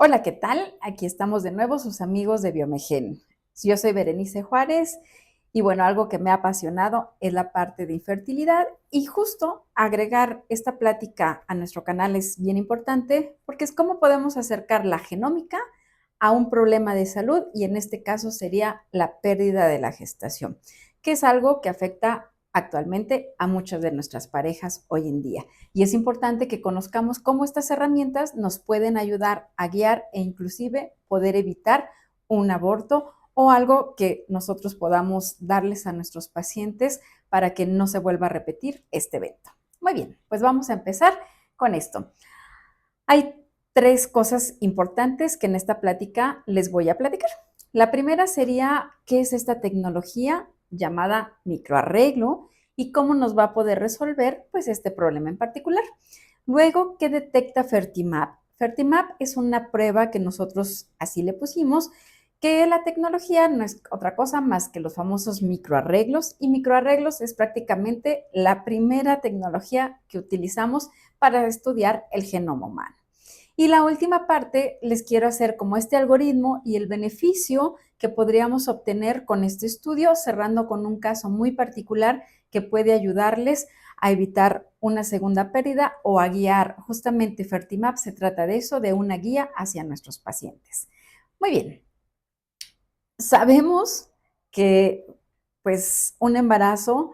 Hola, ¿qué tal? Aquí estamos de nuevo, sus amigos de Biomegen. Yo soy Berenice Juárez y bueno, algo que me ha apasionado es la parte de infertilidad y justo agregar esta plática a nuestro canal es bien importante porque es cómo podemos acercar la genómica a un problema de salud y en este caso sería la pérdida de la gestación, que es algo que afecta actualmente a muchas de nuestras parejas hoy en día. Y es importante que conozcamos cómo estas herramientas nos pueden ayudar a guiar e inclusive poder evitar un aborto o algo que nosotros podamos darles a nuestros pacientes para que no se vuelva a repetir este evento. Muy bien, pues vamos a empezar con esto. Hay tres cosas importantes que en esta plática les voy a platicar. La primera sería qué es esta tecnología llamada microarreglo y cómo nos va a poder resolver pues este problema en particular. Luego, ¿qué detecta Fertimap? Fertimap es una prueba que nosotros así le pusimos, que la tecnología no es otra cosa más que los famosos microarreglos y microarreglos es prácticamente la primera tecnología que utilizamos para estudiar el genoma humano. Y la última parte les quiero hacer como este algoritmo y el beneficio que podríamos obtener con este estudio, cerrando con un caso muy particular que puede ayudarles a evitar una segunda pérdida o a guiar. Justamente Fertimap se trata de eso, de una guía hacia nuestros pacientes. Muy bien, sabemos que pues un embarazo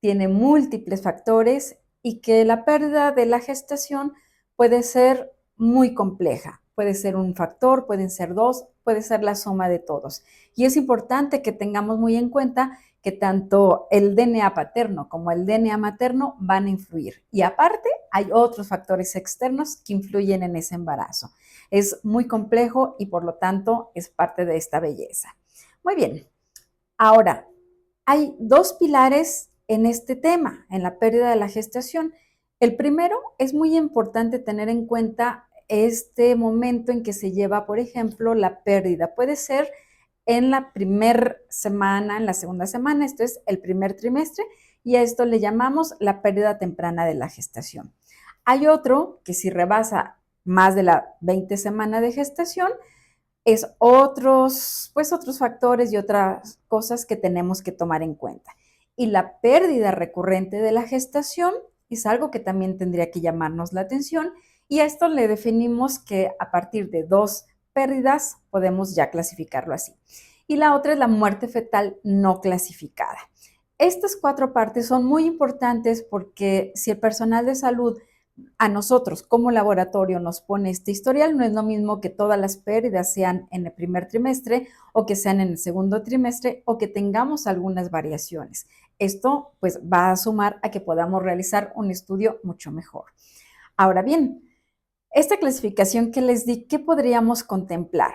tiene múltiples factores y que la pérdida de la gestación puede ser muy compleja. Puede ser un factor, pueden ser dos, puede ser la suma de todos. Y es importante que tengamos muy en cuenta que tanto el DNA paterno como el DNA materno van a influir. Y aparte, hay otros factores externos que influyen en ese embarazo. Es muy complejo y por lo tanto es parte de esta belleza. Muy bien. Ahora, hay dos pilares en este tema, en la pérdida de la gestación. El primero, es muy importante tener en cuenta este momento en que se lleva, por ejemplo, la pérdida. Puede ser en la primera semana, en la segunda semana, esto es el primer trimestre, y a esto le llamamos la pérdida temprana de la gestación. Hay otro que si rebasa más de la 20 semana de gestación, es otros factores y otras cosas que tenemos que tomar en cuenta. Y la pérdida recurrente de la gestación es algo que también tendría que llamarnos la atención y a esto le definimos que a partir de dos pérdidas podemos ya clasificarlo así. Y la otra es la muerte fetal no clasificada. Estas cuatro partes son muy importantes porque si el personal de salud a nosotros como laboratorio nos pone este historial, no es lo mismo que todas las pérdidas sean en el primer trimestre o que sean en el segundo trimestre o que tengamos algunas variaciones. Esto pues va a sumar a que podamos realizar un estudio mucho mejor. Ahora bien, esta clasificación que les di, ¿qué podríamos contemplar?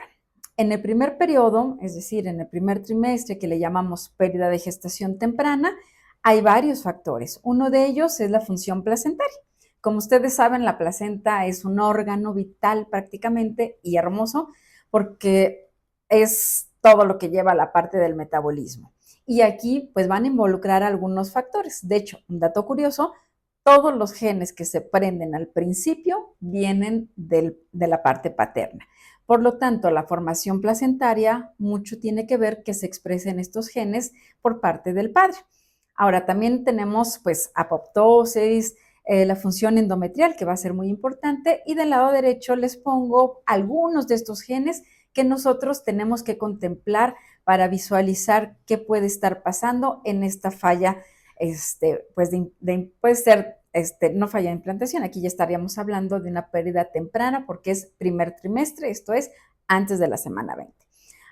En el primer periodo, es decir, en el primer trimestre que le llamamos pérdida de gestación temprana, hay varios factores. Uno de ellos es la función placentaria. Como ustedes saben, la placenta es un órgano vital prácticamente y hermoso porque es todo lo que lleva a la parte del metabolismo. Y aquí pues van a involucrar algunos factores. De hecho, un dato curioso, todos los genes que se prenden al principio vienen de la parte paterna. Por lo tanto, la formación placentaria mucho tiene que ver que se expresen estos genes por parte del padre. Ahora, también tenemos pues apoptosis, la función endometrial, que va a ser muy importante, y del lado derecho les pongo algunos de estos genes que nosotros tenemos que contemplar para visualizar qué puede estar pasando en esta falla, pues puede ser no falla de implantación, aquí ya estaríamos hablando de una pérdida temprana porque es primer trimestre, esto es antes de la semana 20.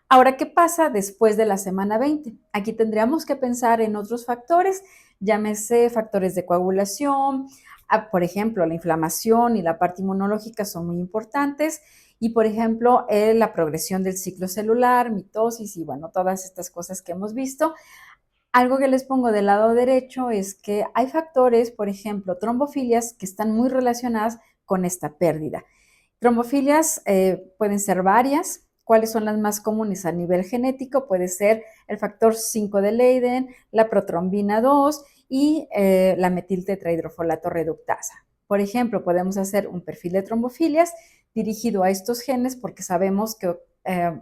Ahora, ¿qué pasa después de la semana 20? Aquí tendríamos que pensar en otros factores, llámese factores de coagulación, por ejemplo, la inflamación y la parte inmunológica son muy importantes, y por ejemplo, la progresión del ciclo celular, mitosis y bueno, todas estas cosas que hemos visto. Algo que les pongo del lado derecho es que hay factores, por ejemplo, trombofilias, que están muy relacionadas con esta pérdida. Trombofilias pueden ser varias. ¿Cuáles son las más comunes a nivel genético? Puede ser el factor 5 de Leiden, la protrombina 2 y la metiltetrahidrofolato reductasa. Por ejemplo, podemos hacer un perfil de trombofilias dirigido a estos genes porque sabemos que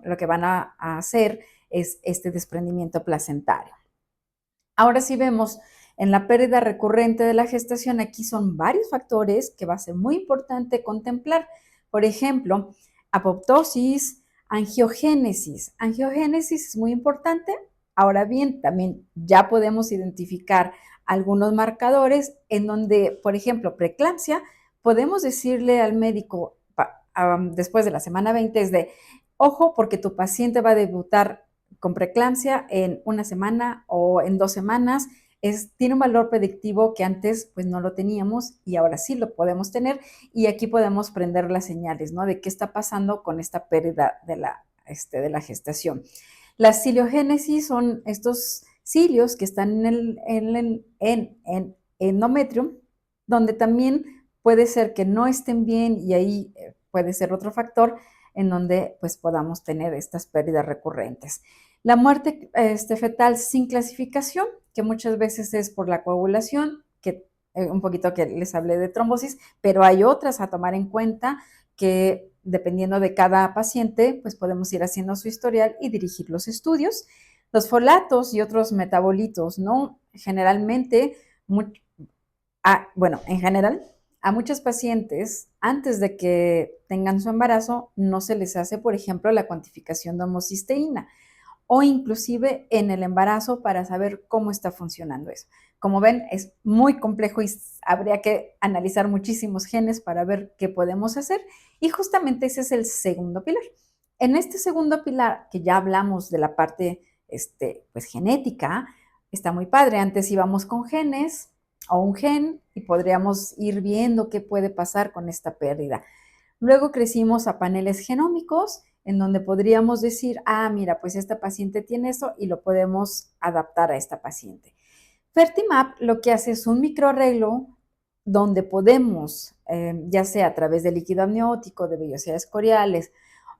lo que van a hacer es este desprendimiento placentario. Ahora sí vemos en la pérdida recurrente de la gestación, aquí son varios factores que va a ser muy importante contemplar. Por ejemplo, apoptosis, angiogénesis. Angiogénesis es muy importante. Ahora bien, también ya podemos identificar algunos marcadores en donde, por ejemplo, preeclampsia, podemos decirle al médico después de la semana 20 es de, ojo, porque tu paciente va a debutar con preeclampsia en una semana o en 2 semanas. Tiene un valor predictivo que antes pues no lo teníamos y ahora sí lo podemos tener, y aquí podemos prender las señales, ¿no? De qué está pasando con esta pérdida de la gestación. Las ciliogénesis son estos cilios que están en endometrio, donde también puede ser que no estén bien y ahí puede ser otro factor en donde pues podamos tener estas pérdidas recurrentes. La muerte fetal sin clasificación, que muchas veces es por la coagulación, que un poquito que les hablé de trombosis, pero hay otras a tomar en cuenta que dependiendo de cada paciente, pues podemos ir haciendo su historial y dirigir los estudios. Los folatos y otros metabolitos, ¿no? Generalmente, en general, a muchos pacientes, antes de que tengan su embarazo, no se les hace, por ejemplo, la cuantificación de homocisteína o inclusive en el embarazo para saber cómo está funcionando eso. Como ven, es muy complejo y habría que analizar muchísimos genes para ver qué podemos hacer, y justamente ese es el segundo pilar. En este segundo pilar, que ya hablamos de la parte pues, genética, está muy padre. Antes íbamos con genes o un gen y podríamos ir viendo qué puede pasar con esta pérdida. Luego crecimos a paneles genómicos, en donde podríamos decir, mira, pues esta paciente tiene eso y lo podemos adaptar a esta paciente. Fertimap lo que hace es un microarreglo donde podemos, ya sea a través del líquido amniótico, de vellosidades coriales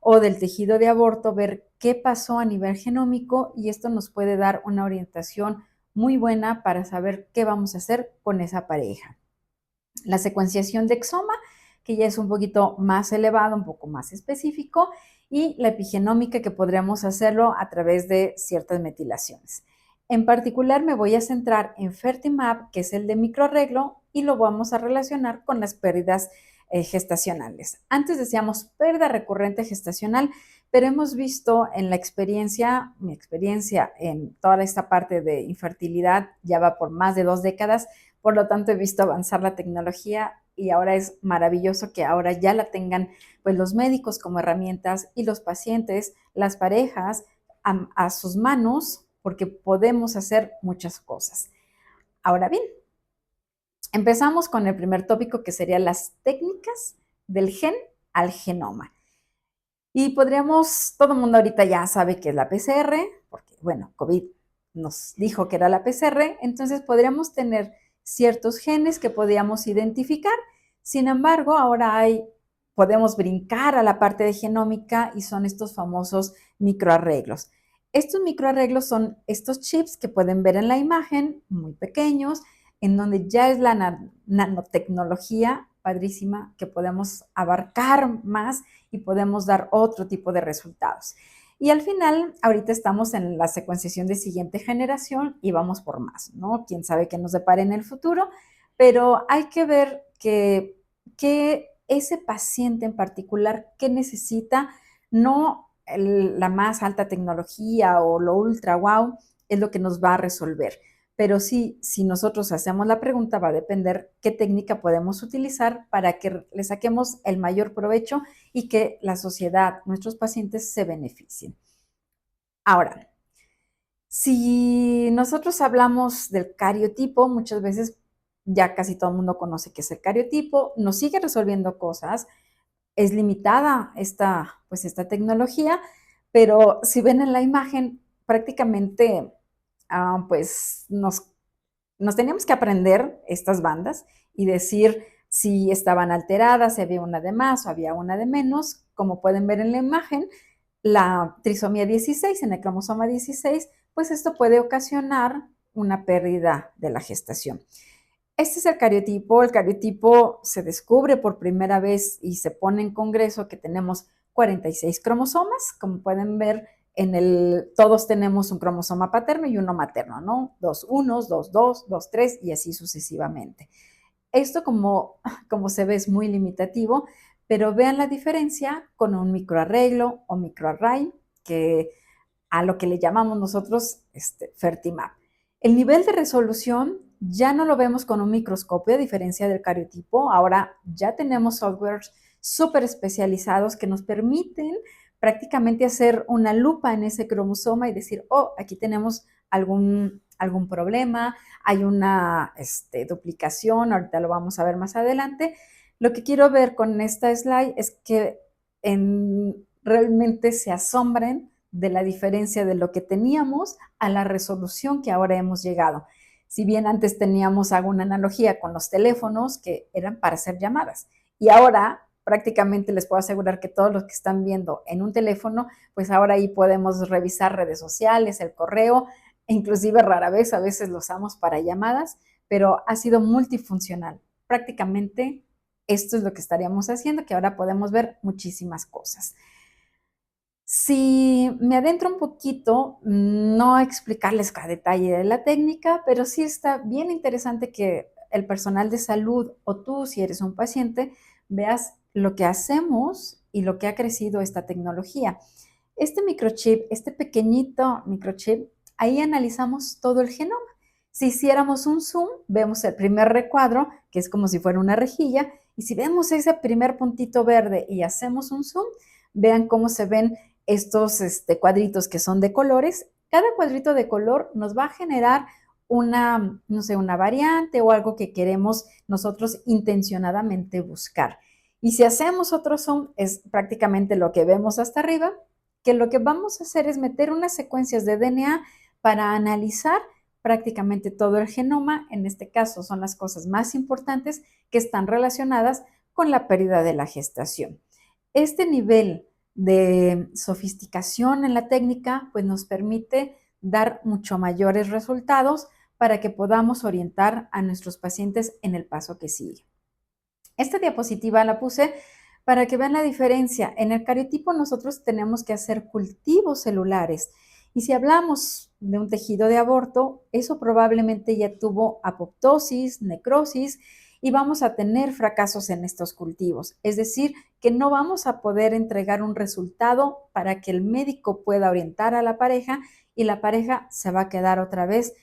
o del tejido de aborto, ver qué pasó a nivel genómico, y esto nos puede dar una orientación muy buena para saber qué vamos a hacer con esa pareja. La secuenciación de exoma, que ya es un poquito más elevado, un poco más específico, y la epigenómica, que podríamos hacerlo a través de ciertas metilaciones. En particular me voy a centrar en Fertimap, que es el de microarreglo, y lo vamos a relacionar con las pérdidas gestacionales. Antes decíamos pérdida recurrente gestacional, pero hemos visto en la experiencia, mi experiencia en toda esta parte de infertilidad ya va por más de 2 décadas, por lo tanto he visto avanzar la tecnología y ahora es maravilloso que ahora ya la tengan pues los médicos como herramientas y los pacientes, las parejas a sus manos, porque podemos hacer muchas cosas. Ahora bien, empezamos con el primer tópico, que serían las técnicas del gen al genoma. Y todo el mundo ahorita ya sabe que es la PCR, porque bueno, COVID nos dijo que era la PCR, entonces podríamos tener ciertos genes que podíamos identificar. Sin embargo, ahora podemos brincar a la parte de genómica y son estos famosos microarreglos. Estos microarreglos son estos chips que pueden ver en la imagen, muy pequeños, en donde ya es la nanotecnología padrísima, que podemos abarcar más y podemos dar otro tipo de resultados. Y al final, ahorita estamos en la secuenciación de siguiente generación y vamos por más, ¿no? Quién sabe qué nos depara en el futuro, pero hay que ver que ese paciente en particular, qué necesita, no la más alta tecnología o lo ultra wow, es lo que nos va a resolver. Pero sí, si nosotros hacemos la pregunta, va a depender qué técnica podemos utilizar para que le saquemos el mayor provecho y que la sociedad, nuestros pacientes, se beneficien. Ahora, si nosotros hablamos del cariotipo, muchas veces ya casi todo el mundo conoce qué es el cariotipo, nos sigue resolviendo cosas, es limitada esta tecnología, pero si ven en la imagen, prácticamente pues nos teníamos que aprender estas bandas y decir si estaban alteradas, si había una de más o había una de menos. Como pueden ver en la imagen, la trisomía 16, en el cromosoma 16, pues esto puede ocasionar una pérdida de la gestación. Este es el cariotipo. El cariotipo se descubre por primera vez y se pone en congreso que tenemos 46 cromosomas. Como pueden ver, todos tenemos un cromosoma paterno y uno materno, ¿no? Dos unos, dos dos, dos tres y así sucesivamente. Esto como se ve es muy limitativo, pero vean la diferencia con un microarreglo o microarray, que a lo que le llamamos nosotros Fertimap. El nivel de resolución ya no lo vemos con un microscopio, a diferencia del cariotipo. Ahora ya tenemos softwares súper especializados que nos permiten prácticamente hacer una lupa en ese cromosoma y decir, oh, aquí tenemos algún problema, hay una duplicación, ahorita lo vamos a ver más adelante. Lo que quiero ver con esta slide es que realmente se asombren de la diferencia de lo que teníamos a la resolución que ahora hemos llegado. Si bien antes teníamos, hago una analogía con los teléfonos que eran para hacer llamadas, y ahora prácticamente les puedo asegurar que todos los que están viendo en un teléfono, pues ahora ahí podemos revisar redes sociales, el correo, e inclusive rara vez, a veces lo usamos para llamadas, pero ha sido multifuncional. Prácticamente esto es lo que estaríamos haciendo, que ahora podemos ver muchísimas cosas. Si me adentro un poquito, no explicarles cada detalle de la técnica, pero sí está bien interesante que el personal de salud o tú, si eres un paciente, veas lo que hacemos y lo que ha crecido esta tecnología. Este microchip, este pequeñito microchip, ahí analizamos todo el genoma. Si hiciéramos un zoom, vemos el primer recuadro, que es como si fuera una rejilla, y si vemos ese primer puntito verde y hacemos un zoom, vean cómo se ven estos cuadritos que son de colores. Cada cuadrito de color nos va a generar una, no sé, una variante o algo que queremos nosotros intencionadamente buscar. Y si hacemos otro zoom, es prácticamente lo que vemos hasta arriba, que lo que vamos a hacer es meter unas secuencias de DNA para analizar prácticamente todo el genoma. En este caso son las cosas más importantes que están relacionadas con la pérdida de la gestación. Este nivel de sofisticación en la técnica pues nos permite dar mucho mayores resultados para que podamos orientar a nuestros pacientes en el paso que sigue. Esta diapositiva la puse para que vean la diferencia. En el cariotipo nosotros tenemos que hacer cultivos celulares y si hablamos de un tejido de aborto, eso probablemente ya tuvo apoptosis, necrosis y vamos a tener fracasos en estos cultivos. Es decir, que no vamos a poder entregar un resultado para que el médico pueda orientar a la pareja y la pareja se va a quedar otra vez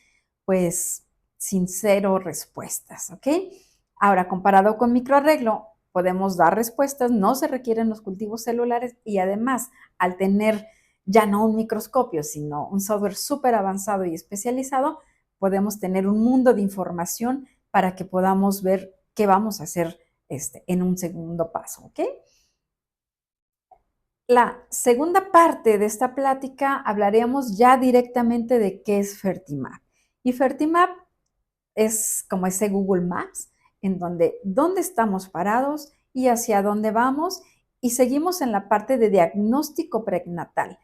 pues sin cero respuestas, ¿ok? Ahora, comparado con microarreglo, podemos dar respuestas, no se requieren los cultivos celulares y además, al tener ya no un microscopio, sino un software súper avanzado y especializado, podemos tener un mundo de información para que podamos ver qué vamos a hacer en un segundo paso, ¿ok? La segunda parte de esta plática hablaremos ya directamente de qué es Fertimap. Y Fertimap es como ese Google Maps, en donde dónde estamos parados y hacia dónde vamos, y seguimos en la parte de diagnóstico prenatal.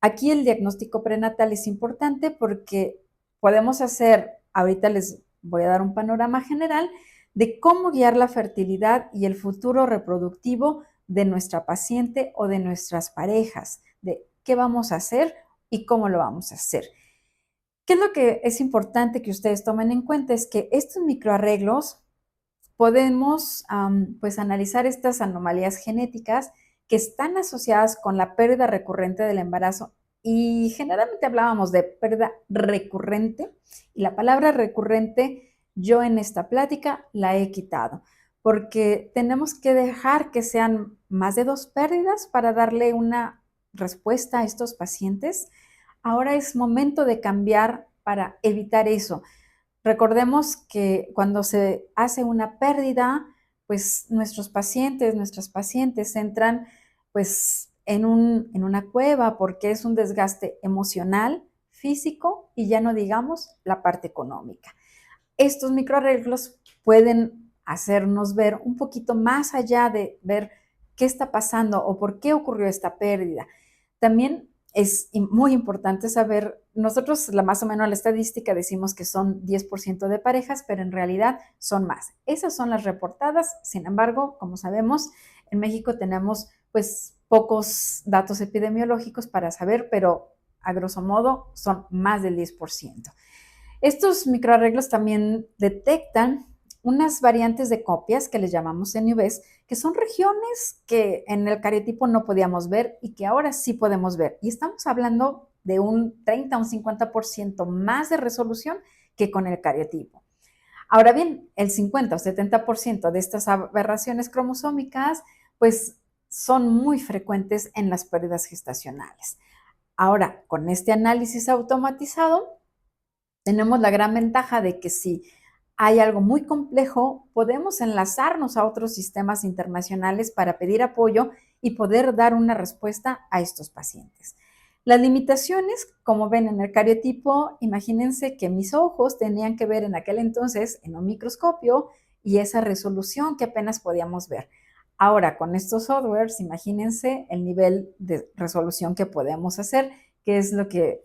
Aquí el diagnóstico prenatal es importante porque podemos hacer, ahorita les voy a dar un panorama general de cómo guiar la fertilidad y el futuro reproductivo de nuestra paciente o de nuestras parejas, de qué vamos a hacer y cómo lo vamos a hacer. ¿Qué es lo que es importante que ustedes tomen en cuenta? Es que estos microarreglos podemos pues analizar estas anomalías genéticas que están asociadas con la pérdida recurrente del embarazo y generalmente hablábamos de pérdida recurrente y la palabra recurrente yo en esta plática la he quitado porque tenemos que dejar que sean más de 2 pérdidas para darle una respuesta a estos pacientes. Ahora es momento de cambiar para evitar eso. Recordemos que cuando se hace una pérdida, pues nuestros pacientes, nuestras pacientes entran pues en una cueva porque es un desgaste emocional, físico y ya no digamos la parte económica. Estos microarreglos pueden hacernos ver un poquito más allá de ver qué está pasando o por qué ocurrió esta pérdida. También es muy importante saber nosotros más o menos la estadística decimos que son 10% de parejas, pero en realidad son más. Esas son las reportadas. Sin embargo, como sabemos, en México tenemos pues pocos datos epidemiológicos para saber, pero a grosso modo son más del 10%. Estos microarreglos también detectan unas variantes de copias que les llamamos NUVs, que son regiones que en el cariotipo no podíamos ver y que ahora sí podemos ver. Y estamos hablando de un 30 a un 50% más de resolución que con el cariotipo. Ahora bien, el 50 o 70% de estas aberraciones cromosómicas, pues son muy frecuentes en las pérdidas gestacionales. Ahora, con este análisis automatizado, tenemos la gran ventaja de que si hay algo muy complejo, podemos enlazarnos a otros sistemas internacionales para pedir apoyo y poder dar una respuesta a estos pacientes. Las limitaciones, como ven en el cariotipo, imagínense que mis ojos tenían que ver en aquel entonces en un microscopio y esa resolución que apenas podíamos ver. Ahora, con estos softwares, imagínense el nivel de resolución que podemos hacer, que es lo que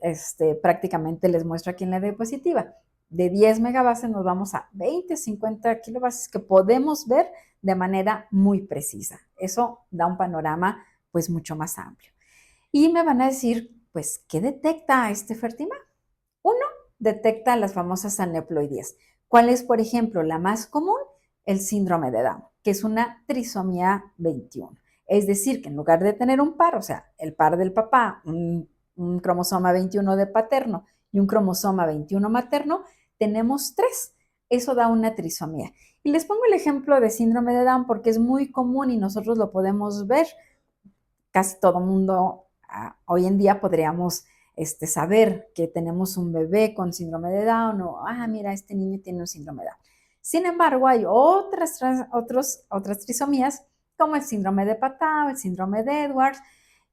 prácticamente les muestro aquí en la diapositiva. De 10 megabases nos vamos a 20, 50 kilobases que podemos ver de manera muy precisa. Eso da un panorama pues mucho más amplio. Y me van a decir, pues, ¿qué detecta este Fertima? Uno, detecta las famosas aneuploidías. ¿Cuál es, por ejemplo, la más común? El síndrome de Down, que es una trisomía 21. Es decir, que en lugar de tener un par, o sea, el par del papá, un cromosoma 21 de paterno y un cromosoma 21 materno, tenemos 3. Eso da una trisomía. Y les pongo el ejemplo de síndrome de Down porque es muy común y nosotros lo podemos ver. Casi todo mundo hoy en día podríamos saber que tenemos un bebé con síndrome de Down o, mira, este niño tiene un síndrome de Down. Sin embargo, hay otras trisomías como el síndrome de Patau, el síndrome de Edwards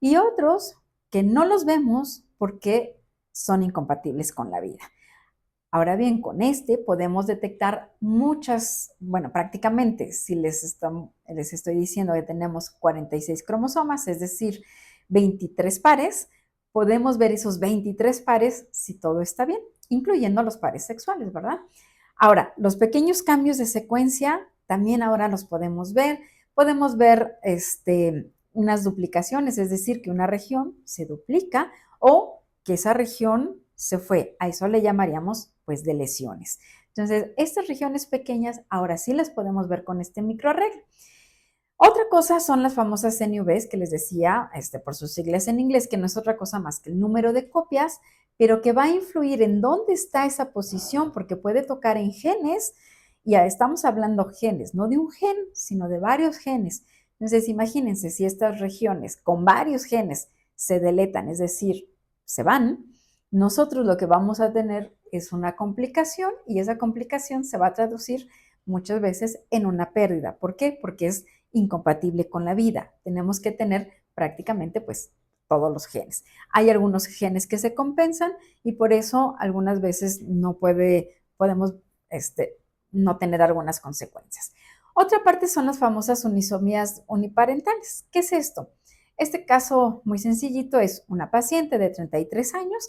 y otros que no los vemos porque son incompatibles con la vida. Ahora bien, con podemos detectar muchas, bueno, prácticamente, si les estoy diciendo que tenemos 46 cromosomas, es decir, 23 pares, podemos ver esos 23 pares si todo está bien, incluyendo los pares sexuales, ¿verdad? Ahora, los pequeños cambios de secuencia también ahora los podemos ver. Podemos ver unas duplicaciones, es decir, que una región se duplica o que esa región se fue. A eso le llamaríamos pues de lesiones. Entonces, estas regiones pequeñas ahora sí las podemos ver con este microarreglo. Otra cosa son las famosas NUVs que les decía, por sus siglas en inglés, que no es otra cosa más que el número de copias, pero que va a influir en dónde está esa posición, porque puede tocar en genes, y ya estamos hablando genes, no de un gen, sino de varios genes. Entonces, imagínense si estas regiones con varios genes se deletan, es decir, se van, nosotros lo que vamos a tener es una complicación y esa complicación se va a traducir muchas veces en una pérdida. ¿Por qué? Porque es incompatible con la vida. Tenemos que tener prácticamente pues todos los genes. Hay algunos genes que se compensan y por eso algunas veces no podemos no tener algunas consecuencias. Otra parte son las famosas unisomías uniparentales. ¿Qué es esto? Este caso muy sencillito es una paciente de 33 años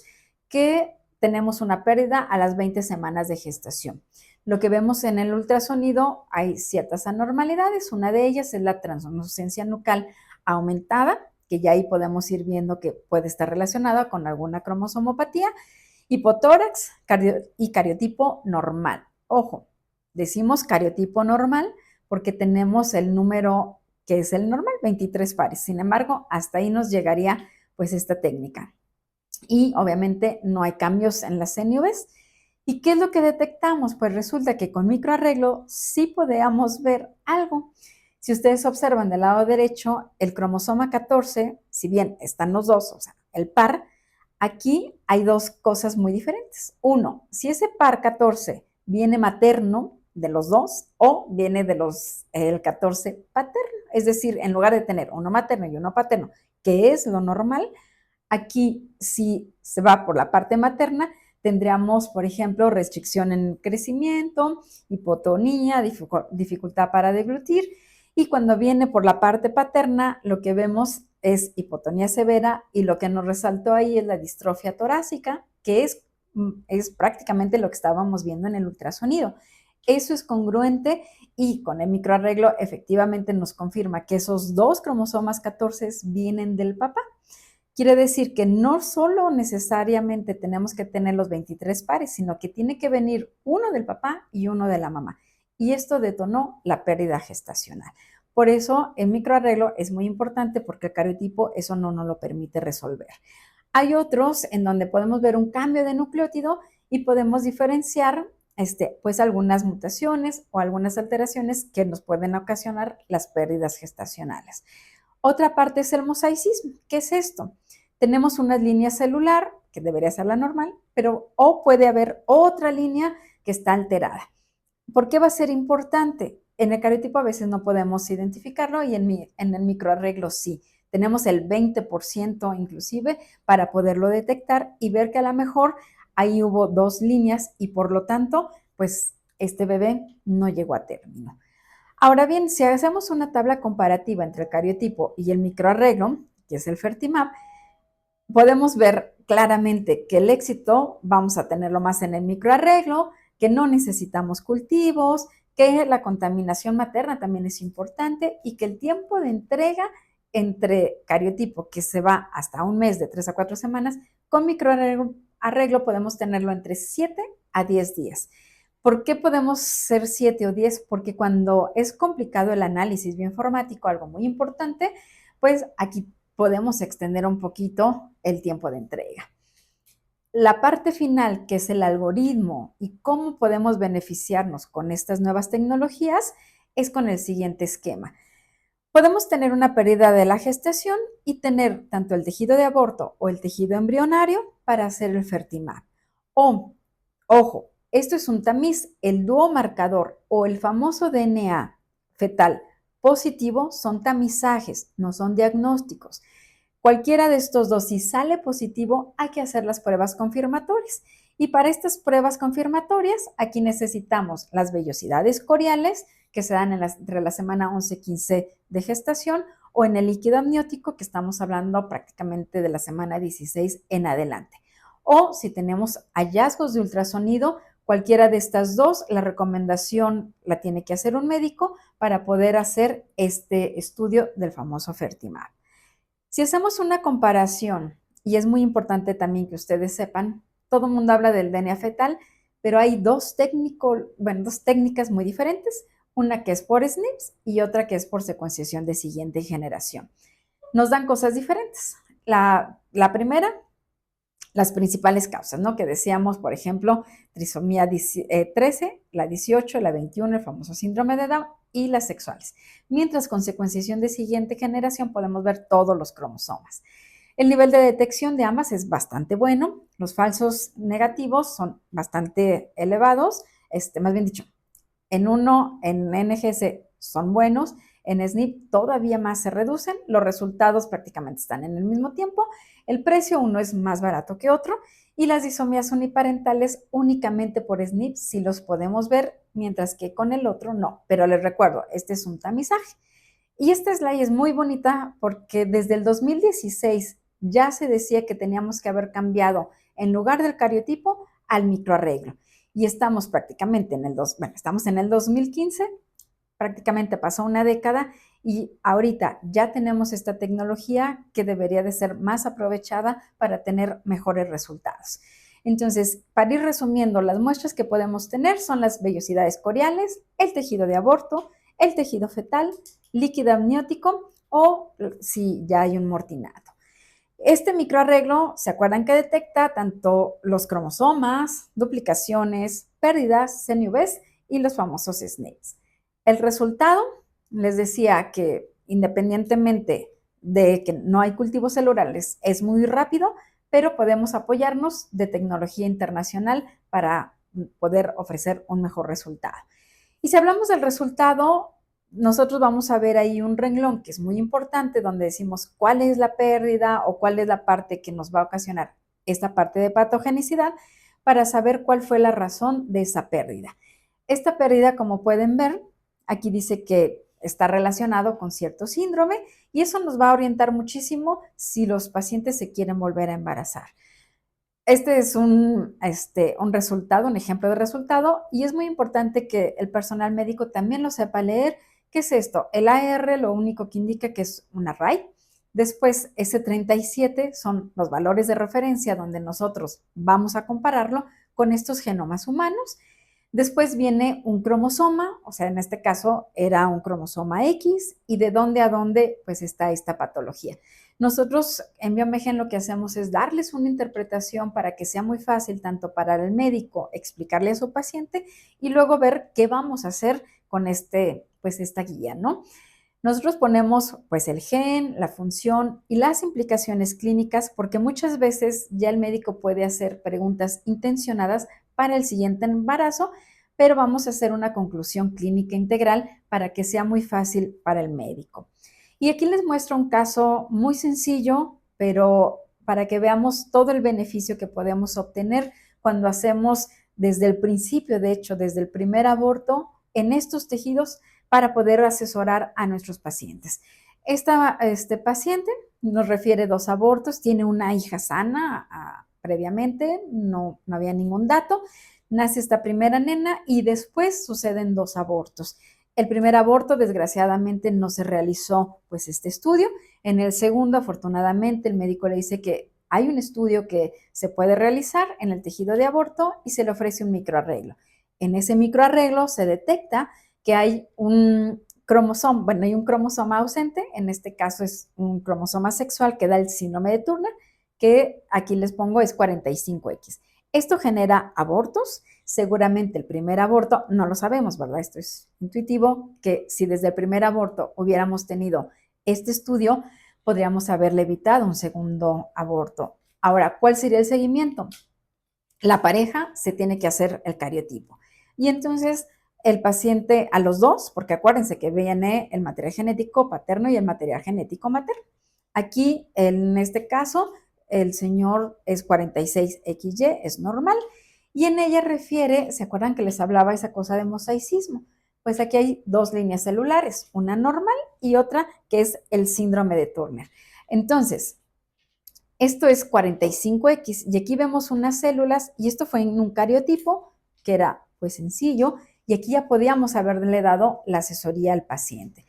que tenemos una pérdida a las 20 semanas de gestación. Lo que vemos en el ultrasonido, hay ciertas anormalidades. Una de ellas es la translucencia nucal aumentada, que ya ahí podemos ir viendo que puede estar relacionada con alguna cromosomopatía, hipotórax y cariotipo normal. Ojo, decimos cariotipo normal porque tenemos el número que es el normal, 23 pares. Sin embargo, hasta ahí nos llegaría pues esta técnica. Y obviamente no hay cambios en las NUVs. ¿Y qué es lo que detectamos? Pues resulta que con microarreglo sí podíamos ver algo. Si ustedes observan del lado derecho, el cromosoma 14, si bien están los dos, o sea, el par, aquí hay dos cosas muy diferentes. Uno, si ese par 14 viene materno de los dos o viene de el 14 paterno, es decir, en lugar de tener uno materno y uno paterno, que es lo normal, aquí si se va por la parte materna, tendríamos, por ejemplo, restricción en el crecimiento, hipotonía, dificultad para deglutir, y cuando viene por la parte paterna, lo que vemos es hipotonía severa y lo que nos resaltó ahí es la distrofia torácica, que es prácticamente lo que estábamos viendo en el ultrasonido. Eso es congruente y con el microarreglo efectivamente nos confirma que esos 2 cromosomas 14 vienen del papá. Quiere decir que no solo necesariamente tenemos que tener los 23 pares, sino que tiene que venir uno del papá y uno de la mamá. Y esto detonó la pérdida gestacional. Por eso el microarreglo es muy importante porque el cariotipo eso no nos lo permite resolver. Hay otros en donde podemos ver un cambio de nucleótido y podemos diferenciar pues algunas mutaciones o algunas alteraciones que nos pueden ocasionar las pérdidas gestacionales. Otra parte es el mosaicismo. ¿Qué es esto? Tenemos una línea celular, que debería ser la normal, pero o puede haber otra línea que está alterada. ¿Por qué va a ser importante? En el cariotipo a veces no podemos identificarlo y en el microarreglo sí. Tenemos el 20% inclusive para poderlo detectar y ver que a lo mejor ahí hubo 2 líneas y por lo tanto, pues este bebé no llegó a término. Ahora bien, si hacemos una tabla comparativa entre el cariotipo y el microarreglo, que es el Fertimab, podemos ver claramente que el éxito vamos a tenerlo más en el microarreglo, que no necesitamos cultivos, que la contaminación materna también es importante y que el tiempo de entrega entre cariotipo, que se va hasta un mes de 3 a 4 semanas, con microarreglo podemos tenerlo entre 7 a 10 días. ¿Por qué podemos ser 7 o 10? Porque cuando es complicado el análisis bioinformático, algo muy importante, pues aquí podemos extender un poquito el tiempo de entrega. La parte final, que es el algoritmo y cómo podemos beneficiarnos con estas nuevas tecnologías, es con el siguiente esquema. Podemos tener una pérdida de la gestación y tener tanto el tejido de aborto o el tejido embrionario para hacer el Fertimab. Ojo, esto es un tamiz, el dúo marcador o el famoso DNA fetal positivo son tamizajes, no son diagnósticos. Cualquiera de estos dos, si sale positivo, hay que hacer las pruebas confirmatorias. Y para estas pruebas confirmatorias, aquí necesitamos las vellosidades coriales, que se dan entre la semana 11 y 15 de gestación, o en el líquido amniótico, que estamos hablando prácticamente de la semana 16 en adelante. O si tenemos hallazgos de ultrasonido, cualquiera de estas dos, la recomendación la tiene que hacer un médico para poder hacer este estudio del famoso Fertimab. Si hacemos una comparación, y es muy importante también que ustedes sepan, todo el mundo habla del DNA fetal, pero hay dos técnicas muy diferentes, una que es por SNPs y otra que es por secuenciación de siguiente generación. Nos dan cosas diferentes. La primera, las principales causas, ¿no? Que decíamos, por ejemplo, trisomía 13, la 18, la 21, el famoso síndrome de Down y las sexuales. Mientras con secuenciación de siguiente generación podemos ver todos los cromosomas. El nivel de detección de ambas es bastante bueno. Los falsos negativos son bastante elevados. Más bien dicho, en NGS son buenos, en SNP todavía más se reducen, los resultados prácticamente están en el mismo tiempo, el precio uno es más barato que otro y las disomías uniparentales únicamente por SNP sí los podemos ver, mientras que con el otro no. Pero les recuerdo, este es un tamizaje. Y esta slide es muy bonita porque desde el 2016 ya se decía que teníamos que haber cambiado en lugar del cariotipo al microarreglo. Y estamos prácticamente estamos en el 2015, prácticamente pasó una década y ahorita ya tenemos esta tecnología que debería de ser más aprovechada para tener mejores resultados. Entonces, para ir resumiendo, las muestras que podemos tener son las vellosidades coriales, el tejido de aborto, el tejido fetal, líquido amniótico o si ya hay un mortinato. Este microarreglo, ¿se acuerdan que detecta tanto los cromosomas, duplicaciones, pérdidas, CNVs y los famosos SNPs? El resultado, les decía que independientemente de que no hay cultivos celulares, es muy rápido, pero podemos apoyarnos de tecnología internacional para poder ofrecer un mejor resultado. Y si hablamos del resultado, nosotros vamos a ver ahí un renglón que es muy importante donde decimos cuál es la pérdida o cuál es la parte que nos va a ocasionar esta parte de patogenicidad para saber cuál fue la razón de esa pérdida. Esta pérdida, como pueden ver, aquí dice que está relacionado con cierto síndrome y eso nos va a orientar muchísimo si los pacientes se quieren volver a embarazar. Este es un resultado, un ejemplo de resultado, y es muy importante que el personal médico también lo sepa leer. ¿Qué es esto? El AR lo único que indica que es un array. Después, S37 son los valores de referencia donde nosotros vamos a compararlo con estos genomas humanos. Después viene un cromosoma, o sea, en este caso era un cromosoma X, y de dónde a dónde pues está esta patología. Nosotros en Biomegen lo que hacemos es darles una interpretación para que sea muy fácil tanto para el médico explicarle a su paciente y luego ver qué vamos a hacer con pues esta guía, ¿no? Nosotros ponemos pues el gen, la función y las implicaciones clínicas porque muchas veces ya el médico puede hacer preguntas intencionadas para el siguiente embarazo, pero vamos a hacer una conclusión clínica integral para que sea muy fácil para el médico. Y aquí les muestro un caso muy sencillo, pero para que veamos todo el beneficio que podemos obtener cuando hacemos desde el principio, de hecho, desde el primer aborto en estos tejidos para poder asesorar a nuestros pacientes. Este paciente nos refiere 2 abortos, tiene una hija sana previamente, no había ningún dato, nace esta primera nena y después suceden 2 abortos. El primer aborto, desgraciadamente, no se realizó pues este estudio. En el segundo, afortunadamente, el médico le dice que hay un estudio que se puede realizar en el tejido de aborto y se le ofrece un microarreglo. En ese microarreglo se detecta que hay un cromosoma, bueno, hay un cromosoma ausente, en este caso es un cromosoma sexual que da el síndrome de Turner, que aquí les pongo es 45X. Esto genera abortos. Seguramente el primer aborto, no lo sabemos, ¿verdad? Esto es intuitivo, que si desde el primer aborto hubiéramos tenido este estudio, podríamos haberle evitado un segundo aborto. Ahora, ¿cuál sería el seguimiento? La pareja se tiene que hacer el cariotipo. Y entonces el paciente a los dos, porque acuérdense que viene el material genético paterno y el material genético materno. Aquí, en este caso, el señor es 46XY, es normal, y en ella refiere, ¿se acuerdan que les hablaba esa cosa de mosaicismo? Pues aquí hay 2 líneas celulares, una normal y otra que es el síndrome de Turner. Entonces, esto es 45X y aquí vemos unas células y esto fue en un cariotipo que era pues sencillo y aquí ya podíamos haberle dado la asesoría al paciente.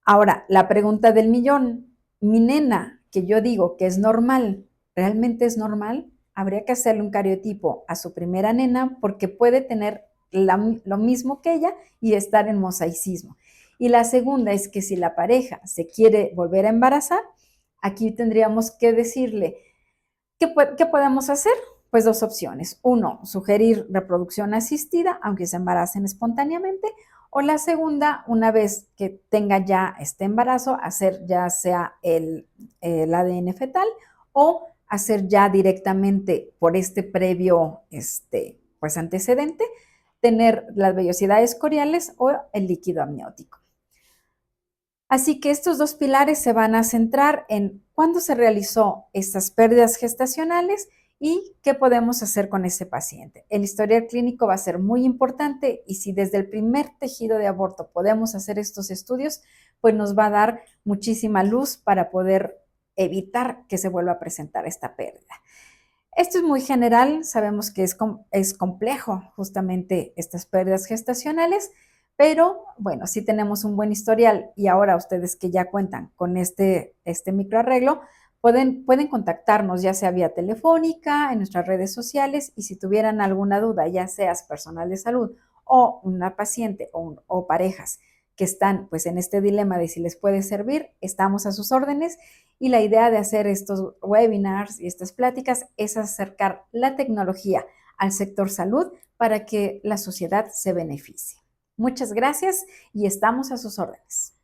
Ahora, la pregunta del millón, mi nena, que yo digo que es normal, ¿realmente es normal? Habría que hacerle un cariotipo a su primera nena porque puede tener lo mismo que ella y estar en mosaicismo. Y la segunda es que si la pareja se quiere volver a embarazar, aquí tendríamos que decirle, ¿qué podemos hacer? Pues 2 opciones. 1, sugerir reproducción asistida, aunque se embaracen espontáneamente. O la segunda, una vez que tenga ya este embarazo, hacer ya sea el ADN fetal o hacer ya directamente por este previo pues antecedente, tener las vellosidades coriales o el líquido amniótico. Así que estos 2 pilares se van a centrar en cuándo se realizó estas pérdidas gestacionales y qué podemos hacer con ese paciente. El historial clínico va a ser muy importante y si desde el primer tejido de aborto podemos hacer estos estudios, pues nos va a dar muchísima luz para poder evitar que se vuelva a presentar esta pérdida. Esto es muy general, sabemos que es complejo justamente estas pérdidas gestacionales, pero bueno, si tenemos un buen historial y ahora ustedes que ya cuentan con este microarreglo, pueden contactarnos ya sea vía telefónica, en nuestras redes sociales y si tuvieran alguna duda, ya seas personal de salud o una paciente o parejas que están pues en este dilema de si les puede servir, estamos a sus órdenes y la idea de hacer estos webinars y estas pláticas es acercar la tecnología al sector salud para que la sociedad se beneficie. Muchas gracias y estamos a sus órdenes.